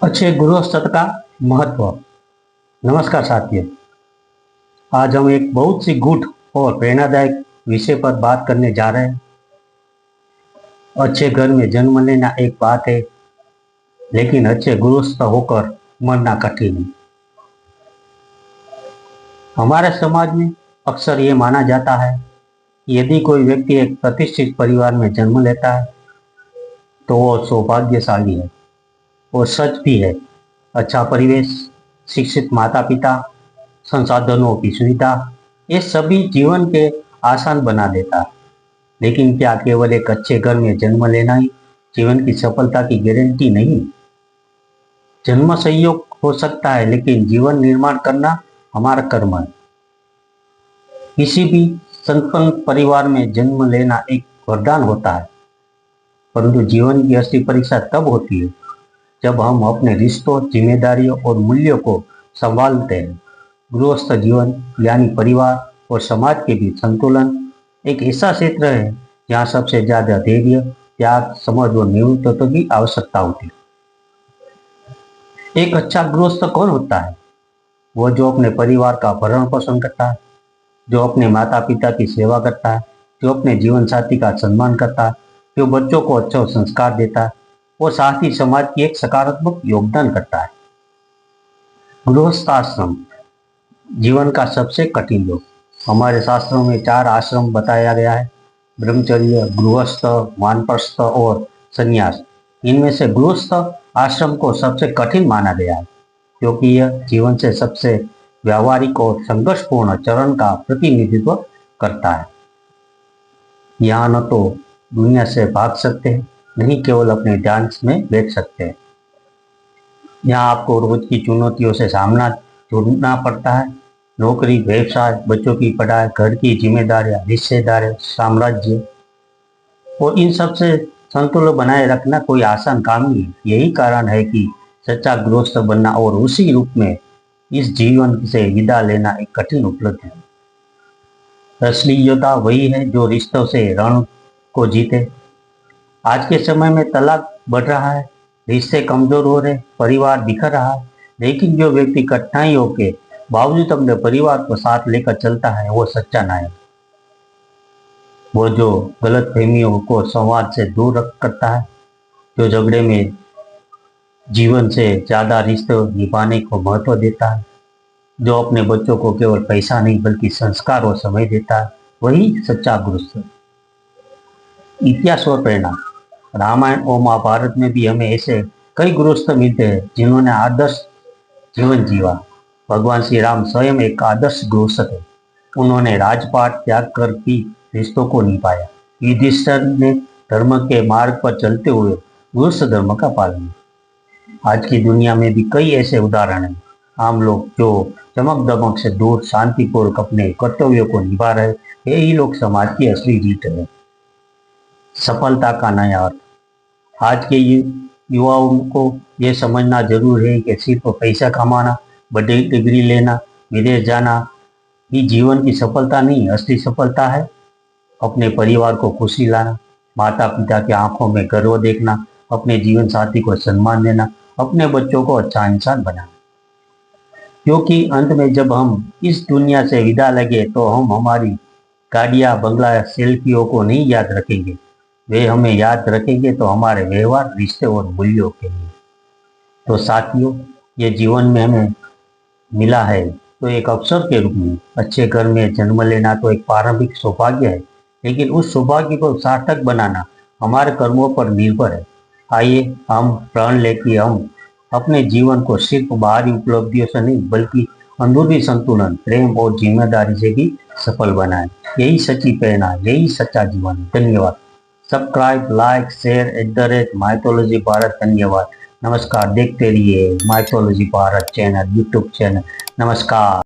अच्छे गृहस्थ का महत्व। नमस्कार साथियों, आज हम एक बहुत सी गुड और प्रेरणादायक विषय पर बात करने जा रहे हैं। अच्छे घर में जन्म लेना एक बात है, लेकिन अच्छे गृहस्थ होकर मरना कठिन है। हमारे समाज में अक्सर ये माना जाता है कि यदि कोई व्यक्ति एक प्रतिष्ठित परिवार में जन्म लेता है तो वो सौभाग्यशाली है। और सच भी है। अच्छा परिवेश, शिक्षित माता पिता, संसाधनों की सुविधा, ये सभी जीवन के आसान बना देता है। लेकिन क्या केवल एक अच्छे घर में जन्म लेना ही जीवन की सफलता की गारंटी नहीं? जन्म संयोग हो सकता है, लेकिन जीवन निर्माण करना हमारा कर्म है। किसी भी संपन्न परिवार में जन्म लेना एक वरदान होता है, परंतु जीवन की असली परीक्षा तब होती है जब हम अपने रिश्तों, जिम्मेदारियों और मूल्यों को संभालते हैं। गृहस्थ जीवन यानी परिवार और समाज के बीच संतुलन एक ऐसा क्षेत्र है जहाँ सबसे ज्यादा धैर्य, त्याग, समझ और नेतृत्व की आवश्यकता होती है। एक अच्छा गृहस्थ कौन होता है? वो जो अपने परिवार का भरण पोषण करता है, जो अपने माता पिता की सेवा करता है, जो अपने जीवन साथी का सम्मान करता है, जो बच्चों को अच्छा संस्कार देता है और साथ ही समाज की एक सकारात्मक योगदान करता है। गृहस्थाश्रम जीवन का सबसे कठिन योग। हमारे शास्त्रों में 4 आश्रम बताया गया है: ब्रह्मचर्य, गृहस्थ, वानप्रस्थ और संन्यास। इनमें से गृहस्थ आश्रम को सबसे कठिन माना गया है, क्योंकि यह जीवन से सबसे व्यावहारिक और संघर्षपूर्ण चरण का प्रतिनिधित्व करता है। यहाँ न तो दुनिया से भाग सकते हैं, नहीं केवल अपने ध्यान में बैठ सकते हैं। यहाँ आपको रोज की चुनौतियों से सामना जोड़ना पड़ता है। नौकरी, व्यवसाय, बच्चों की पढ़ाई, घर की जिम्मेदारियां, रिश्तेदार, साम्राज्य, और इन सब से संतुलन बनाए रखना कोई आसान काम नहीं है। यही कारण है कि सच्चा गृहस्थ बनना और उसी रूप में इस जीवन से विदा लेना एक कठिन उपलब्धि है। असली योद्धा वही है जो रिश्तों से रण को जीते। आज के समय में तलाक बढ़ रहा है, रिश्ते कमजोर हो रहे, परिवार बिखर रहा है, लेकिन जो व्यक्ति कठिनाइयों के बावजूद अपने परिवार को साथ लेकर चलता है वो सच्चा नायक। वो जो गलत फहमियों को समाज से दूर रख करता है, जो झगड़े में जीवन से ज्यादा रिश्ते निभाने को महत्व देता है, जो अपने बच्चों को केवल पैसा नहीं बल्कि संस्कार और समय देता है, वही सच्चा गृहस्थ। इतिहास और प्रेरणा। रामायण और महाभारत में भी हमें ऐसे कई गृहस्थ मिलते हैं जिन्होंने आदर्श जीवन जीवा। भगवान श्री राम स्वयं एक आदर्श गृहस्थ थे। उन्होंने राजपाट त्याग कर भी रिश्तों को निभाया। युधिष्ठिर ने धर्म के मार्ग पर चलते हुए गृहस्थ धर्म का पालन किया। आज की दुनिया में भी कई ऐसे उदाहरण हैं। आम लोग जो चमक दमक से दूर शांतिपूर्वक अपने कर्तव्यों को निभा रहे, यही लोग समाज की असली रीत है। सफलता का नया अर्थ। आज के युवाओं को यह समझना जरूर है कि सिर्फ पैसा कमाना, बड़ी डिग्री लेना, विदेश जाना ही जीवन की सफलता नहीं। असली सफलता है अपने परिवार को खुशी लाना, माता पिता की आंखों में गर्व देखना, अपने जीवन साथी को सम्मान देना, अपने बच्चों को अच्छा इंसान बनाना। क्योंकि अंत में जब हम इस दुनिया से विदा लगे तो हम हमारी गाड़ियां, बंगला, सेल्फियों को नहीं याद रखेंगे, वे हमें याद रखेंगे तो हमारे व्यवहार, रिश्ते और मूल्यों के लिए। तो साथियों, ये जीवन में हमें मिला है तो एक अवसर के रूप में। अच्छे घर में जन्म लेना तो एक प्रारंभिक सौभाग्य है, लेकिन उस सौभाग्य को सार्थक बनाना हमारे कर्मों पर निर्भर है। आइए हम प्रण लें कि हम अपने जीवन को सिर्फ बाहरी उपलब्धियों से नहीं बल्कि अंदरूनी संतुलन, प्रेम और जिम्मेदारी से भी सफल बनाएं। यही सच्ची प्रेरणा, यही सच्चा जीवन है। धन्यवाद। Subscribe, like, share @mythology Bharat. धन्यवाद। नमस्कार। देखते रहिए mythology Bharat channel, YouTube channel. नमस्कार।